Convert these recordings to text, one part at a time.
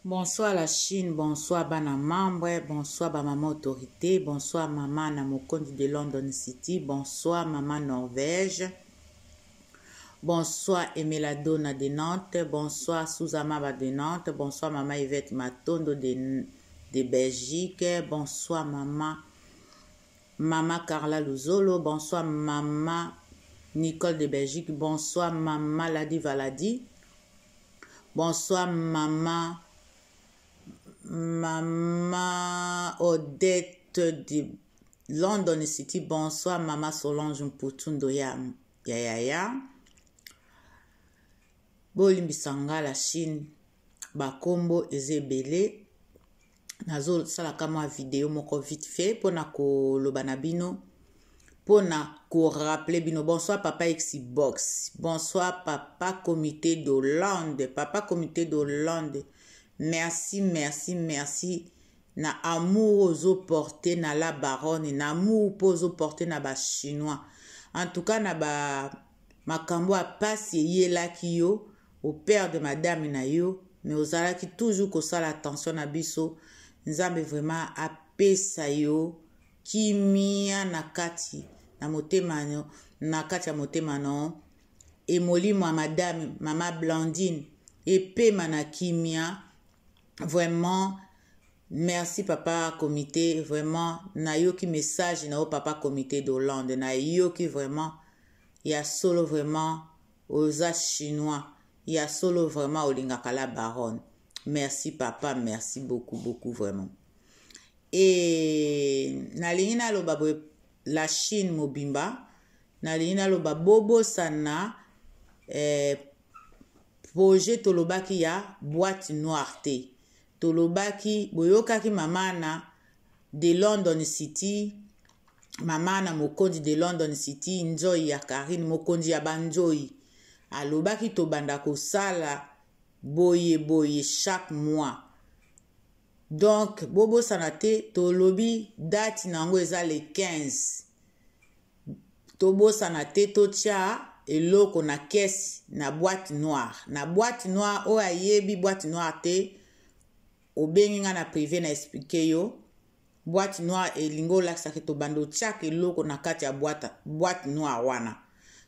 Bonsoir la Chine, bonsoir bana membre, bonsoir ba maman autorité, bonsoir maman na mokondi de London City, bonsoir maman Norvège, bonsoir Emeladona de Nantes, bonsoir Souzama de Nantes, bonsoir maman Yvette Matondo de Belgique, bonsoir maman Carla Luzolo, bonsoir maman Nicole de Belgique, bonsoir maman Ladi Valadi, bonsoir maman Odette de London City, bonsoir maman Solange Mputundo ya. Bolimbisanga la Chine bakombo ezebele nazo sala kama vidéo moko vite fait pona ko lobana bino pona ko rappeler bino. Bonsoir papa Xbox, bonsoir papa comité d'Hollande, papa comité d'Hollande. Merci, merci, merci. Na amour ozo porter na la baronne, na amour pozo porter na ba chinois. En tout cas, na ba makambo a passe yela ki yo, au père de madame na yo, mais ozala ki toujours ko sala attention na biso. Nzambe vraiment apesa yo kimia na kati na motema no, na kati ya motema no. E molimo a madame, mama Blandine, e pema na kimia. Vraiment, merci papa comité, vraiment, na yo ki message na o papa comité d'Hollande, na yo ki vraiment, ya solo vraiment, oza chinois, ya solo vraiment olingaka la baronne. Merci papa, merci beaucoup, beaucoup vraiment. Et na lingina lo babo la Chine mobimba, na lingina lo bobo sana, projet tolobaki ya boîte noire te. Tolobaki boyokaki mamana de London City, mamana mokondi de London City, Nzoyi ya Karine mokondi ya banjoyi. Alobaki tobanda kosala boye chaque mois. Donc bobo sanate tolobi date nango eza le 15. Tobo sanate tocha eloko na caisse na boîte noire. Na boîte noire o ayebi boîte noire te. Obengi nga na privé na expliqué yo. Boîte noire elingo laksa ke to bando tchak eloko na kati ya boîte noire wana.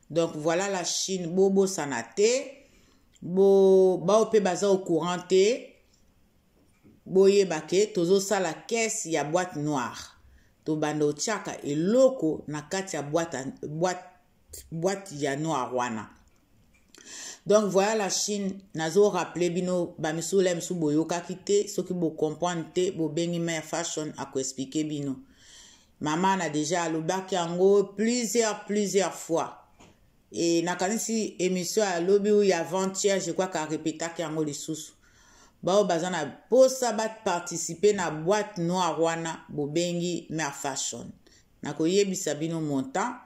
Donc voilà la Chine bobo sanate. Ba ope baza au courant te. Boye bake tozo sala caisse ya boîte noire. To bando tchaka eloko na kati ya boîte ya noire wana. Donc voilà la Chine, nazo rappelé bino bamisule msu boyoka kite, ce qui bo comprendre te bo bengi mère fashion à ko expliquer bino. Maman a déjà alobaki yango plusieurs fois. Et nakanisi émission à lobi ou avant-hier, je crois qu'a répété yango lisusu. Bao bazana posa bat participer na boîte noire wana bo bengi mère fashion. Nako yebisa bino montant.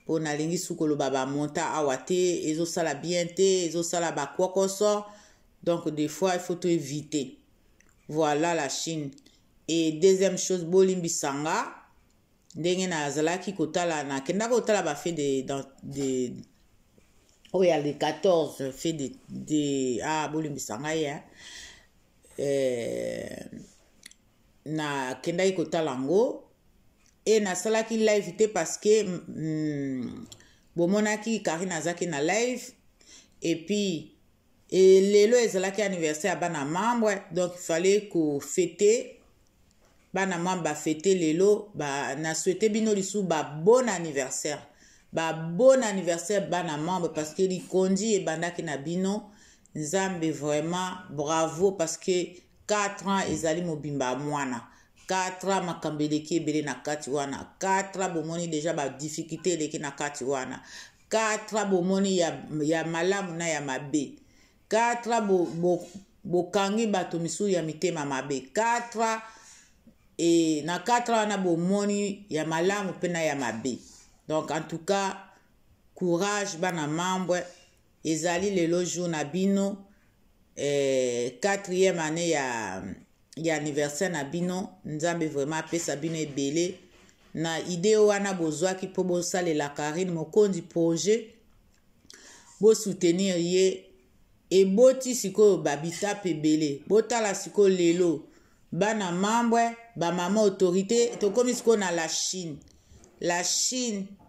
Pour na lingi sukolo baba monta awate ezo sala bien te ezo sala ba kokoso. Donc des fois il faut tout éviter. Voilà la Chine. Et deuxième chose bolimbi sanga ndenge na azalaki kotala na kenda kotala ba fait de oh il y a les 14 fait de bolimbi sanga ya na kenda kotala ngo. Et na salaki live te parce que bomonaki Karine azaki na live et puis lelo ezalaki anniversaire à bana membre, donc il fallait ko fêter bana membre fêter lelo ba na souhaiter bino lisu bon anniversaire bana membre parce que li kondi e bandaki na bino. Nzambe vraiment bravo parce que 4 ans ezali mobimba mwana. 4 ans makambeleki ebele na kati wana. 4 ans bomoni déjà ba difficulté eleki na kati wana. 4 ans bomoni ya malamu na ya mabe. 4 ans bokangi bato misu ya mitema mabe. 4 ans et na 4 ans wana bomoni ya malamu pe na ya mabe. Donc en tout cas courage bana membre ezali lelo jour na bino 4e année ya anniversaire na bino. Nzambe vraiment pesa bino ebele na idée wana bozwaki po bosala la Karine mokondi projet bo soutenir ye eboti sikoyo babitape ebele botala sikoyo lelo bana membre bamama autorité tokomi sikoyo na la Chine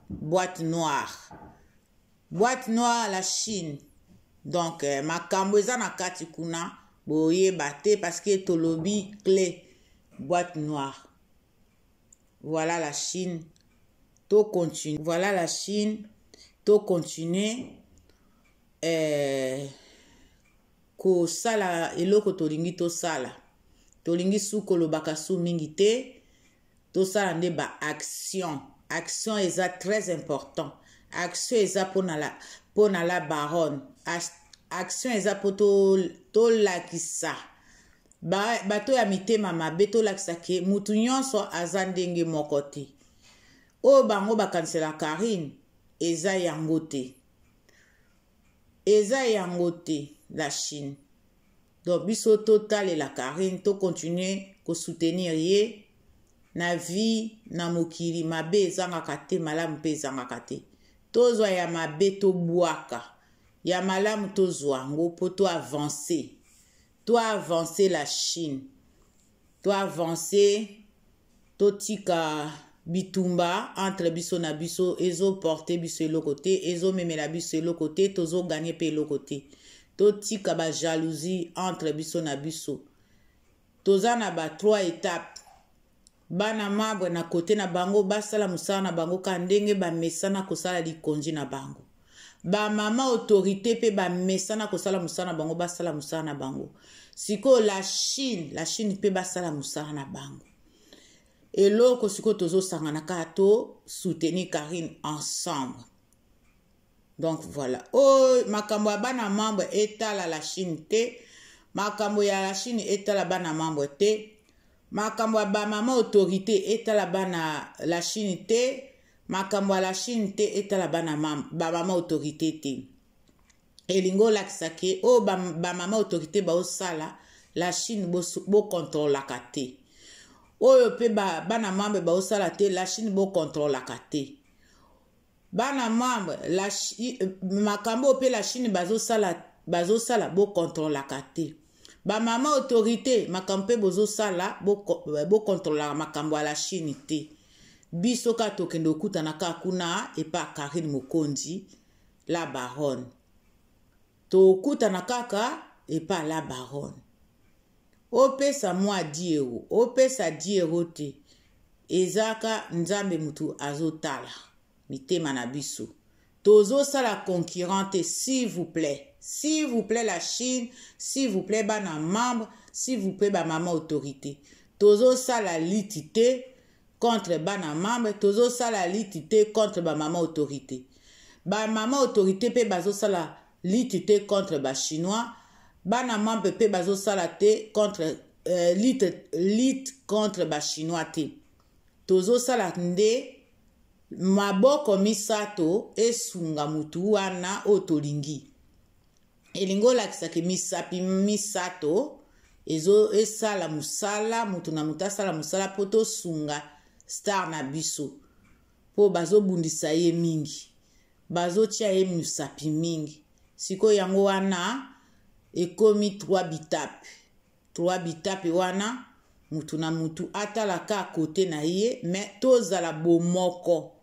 boîte noire la Chine donc makambo eza na kati kuna boyeba te parce que tolobi clé boîte noire. Voilà la Chine to continue. Voilà la Chine to continue ko sala eloko tolingi to sala tolingi su kolobaka su mingi te to sala nde ba action eza très important. Action eza pona la baronne. Action eza po to lakisa bato ya mitema mabe to lakisa ke mutu nyonso aza ndenge moko te. O bango bakanisela Karine eza yango te. Eza yango te la Chine. Donc biso total la Karine to continuer ko soutenir ye na vie na mokili mabe ezangaka te malamu mpe ezangaka te. Tozwa ya mabe to bwaka ya malamu tozwa ngo po to avancer. To avancer la Chine. To avancer to tika bitumba entre biso na biso ezo porter biso eloko te ezo memela biso eloko te tozo gagner pe eloko te. To tika ba jalousie entre biso na biso. Toza na ba 3 étapes. Bana membre na kote na bango basala musala na bango ka ndenge ba mesana kosala likonzi na bango. Ba mama autorité pe ba mesana kosala musala na bango basala musala na bango. Siko la Chine pe basala musala na bango. Eloko siko tozo sangana ka to soutenir Karine ensemble. Donc voilà. Oh makambo ya bana membre etala la Chine te. Makambo ya la Chine etala bana membre te. Makambo ya ba mama autorité etala bana la Chine te. Makambo ya la Chine te etala bana ba mama autorité te. Elingo lakisa ke o ba mama autorité ba osala la Chine bo contrôle la kate. Oyo pe bana membre ba osala te la Chine bo contrôle la kate. Bana membre makambo pe la Chine bazo sala bo contrôle la kate. Ba mama autorité makambo pe bozo sala bo contrôle la makambo la Chine te. Biso ka tokendo kuta na ka kuna epa Karine Mokonzi la baronne. To kuta na kaka epa la baronne. Opesa mwa 10 euros. Opesa 10 euros te. Ezaka nzambe mutu azotala. Mitema na biso. Tozo sala concurrente s'il vous plaît. S'il vous plaît la Chine. S'il vous plaît bana membre. S'il vous plaît ba maman autorité. Tozo sala litite contre bana membre. Tozo sala litite contre ba maman autorité. Ba maman autorité pe bazo sala litite contre ba chinois. Bana membre pe bazo sala te contre lit contre ba chinois te. Tozo sala nde maboko misato esunga mutu wana otolingi. Elingo lakisa ke misapi misato ezo esala musala mutu na muta sala musala poto sunga star na biso. Po bazo bundisa ye mingi. Bazo tia ye misapi mingi. Siko yango wana ekomi 3 bitape. 3 bitape wana mutu na mutu atalaka kote na ye mais tozala bomoko.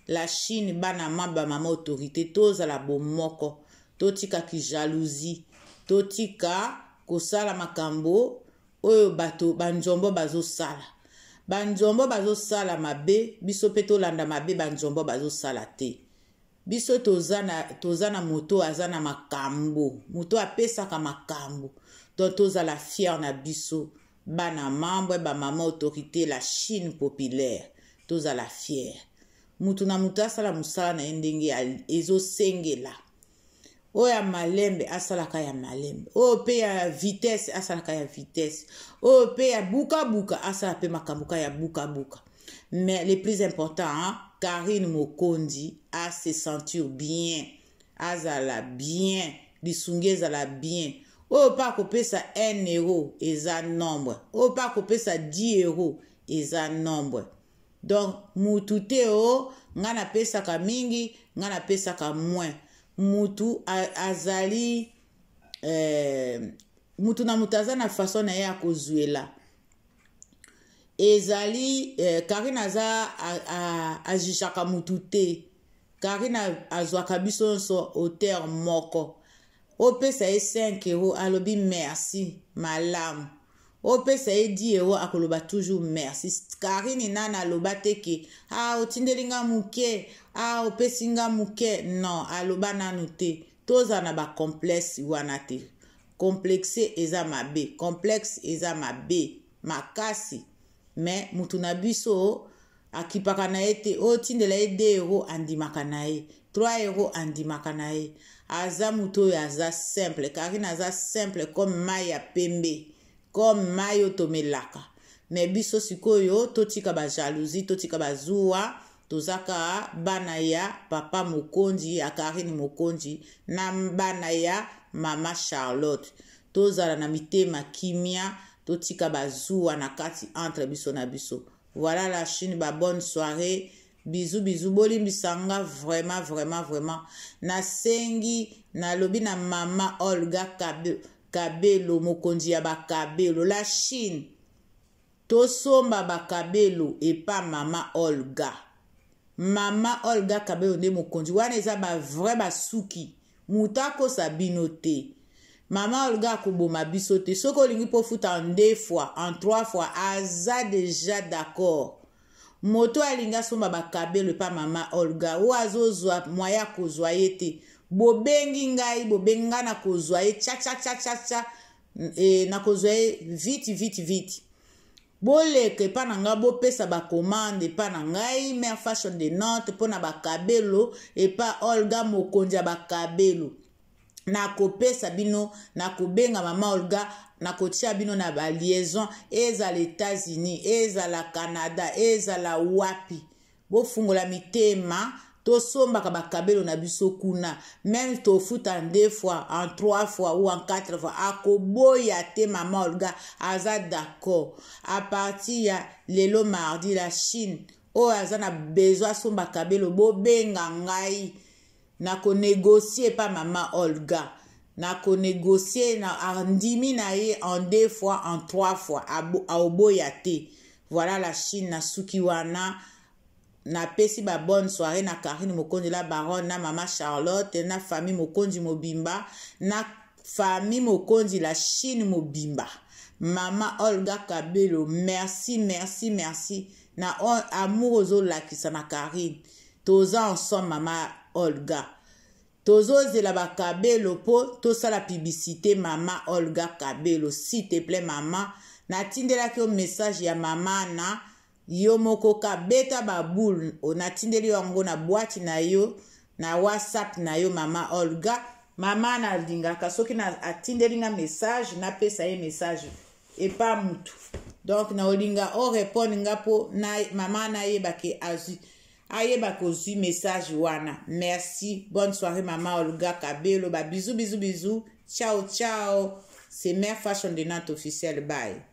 La Chine bana mamba mama autorité tozala bomoko. Totika ki jalousie. Totika kosala makambo oyo bato banjombo bazo sala. Banjombo bazo sala mabe biso pe tolanda mabe banjombo bazo sala te. Biso tozana moto azana makambo. Moto apesaka makambo. Donc tozala fier na biso. Bana membre ba mama autorité la Chine populaire. Tozala fier. Mutu na mutu asala musala na ndenge ezo sengela. Oya malembe asalaka ya malembe. O pe ya vitesse asalaka ya vitesse. O pe ya buka buka asala pe makambuka ya buka buka. Mais le plus important, hein, Karine Mokonzi a se sentir bien. Azala bien. Lisunge zala bien. O pa kopesa 1 euro eza nombre. O pa kopesa 10 euros eza nombre. Donc mutu te o ngana pesa ka mingi, ngana pesa ka moins. Mutu azali mutu na mutu aza na façon na ye ya kozwela ezali Karine aza ajishaka mutu te. Karine azwaka biso nyonso auteur moko. Opesa ye 5 € alobi merci malamu. Opesa ye 10 € akoloba toujours merci. Karine nana aloba teke otindelinga muke opesinga muke non aloba nanu te. Toza na ba complexe wana te. Complexe eza mabe, complexe eza mabe makasi. Mais mutu na biso akipaka na ye te otindela ye 2 € andimaka na ye 3 € andimaka na ye. Aza mutu oyo aza simple. Karine aza simple comme mai ya pembe, comme mai otomelaka. Mais biso sikoyo totika ba jalousie, totika ba zuwa, tozaka bana ya papa mokonzi ya Karine mokonzi na bana ya mama Charlotte. Tozala na mitema kimia, totika ba zuwa na kati entre biso na biso. Voilà la Chine, ba bonne soirée. Bisous, bisous. Bolimbisanga vraiment, vraiment, vraiment. Na sengi, na lobi na mama Olga Kabelo, mokonzi ya ba Kabelo. La Chine, tosomba ba Kabelo et pas mama Olga. Mama Olga Kabelo nde mokonzi. Wana eza ba vrai ba suki. Mutako sabino te. Mama Olga akoboma biso te. Soko olingi po futa en 2 fois, en 3 fois, aza déjà d'accord. Moto alinga somba ba Kabelo pa mama Olga. Ou azozwa moya kozwa ye te. Bobengi ngai, bobenga na kozwa ye cha. Na kozwa ye vite. Boleke pa na nga bopesa ba commande pa na ngai Mère Fashion de Nantes po na ba Kabelo et pa Olga mokonzi ya ba Kabelo. Na kopesa bino, na kobenga mama Olga, na kotia bino na ba liaison, ezala États-Unis, ezala Canada, ezala wapi. Bo fungola mitema, to sombaka ba Kabelo na biso kuna, même to futa en 2 fois, en 3 fois ou en 4 fois, akoboya te mama Olga, aza d'accord. À partir ya lelo mardi la Chine, o aza na besoin somba Kabelo, bo benga ngai. Na ko négocier pa mama Olga. Na ko négocier na andimi na ye en 2 fois, en 3 fois. A oboya te. Voilà la Chine na suki wana. Na pesi ba bonne soirée na Karine mokonzi la baronne na mama Charlotte na famille mokonzi mobimba. Na famille mokonzi la Chine mobimba. Mama Olga Kabelo, merci. Na amour ozo lakisa na Karine. Toza ensemble mama Olga. Tozo zela ba Kabelo po tosa la publicité mama Olga Kabelo. S'il te plaît maman, na tindela ki message ya mama na yo moko kabeta baboule. Na tindeli yango na boîte na yo, na WhatsApp na yo mama Olga. Mama na lingaka soki na atindeli nga message na pesa ye message et pas mutu. Donc na olinga o répondre nga po na mama na ye bake azu. Aye bakozui message wana. Merci. Bonne soirée maman Olga Kabelo. Bisous. Ciao. C'est Mère Fashion de Nantes officielle. Bye.